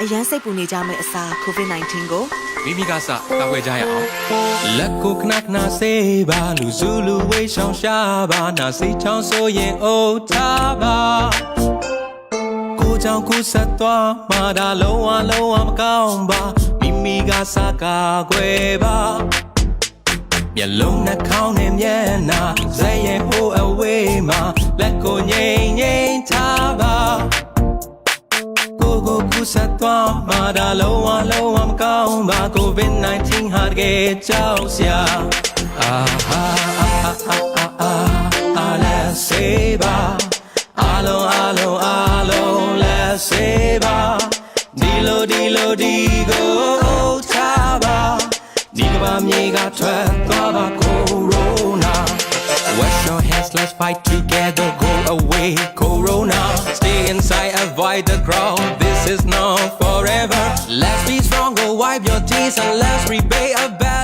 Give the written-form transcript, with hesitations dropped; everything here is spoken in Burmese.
အရန်စိတ်ပူနေကြမယ့်အစား COVID-19 ကိုမိမိကစကာကွယ်ကြရအောင်လက်ကိုခဏခဏဆေးပါလူစုလူဝေးရှောင်ရှားပါနာစိတ်ချောင်းဆိုရင်အိုးထားပါကိုကြောင့်ကိုဆက်သွားမှာဒါလုံးဝမကောင်းပါမိမိကစကာကွယ်ပါမျက်လုံးနှာခေါင်းနဲ့မျက်နှာဇက်ရဲ့ဟိုအဝေးမှာလက်ကိုငိမ်ထားပါကိုကူဆက်သွားမှာဒါလုံးဝမကောင်းပါ COVID-19 ဟာတကယ်ကြောက်စရာlet's save အားလုံး let's save ဒီကိုထားပါဒီကဘာမြေကထွက်သွားပါ Corona Wash your hands, let's fight together. Go away, Corona. Stay inside, avoid the crowd. This is not forever. Let's be stronger, wipe your tears and let's repay a bad.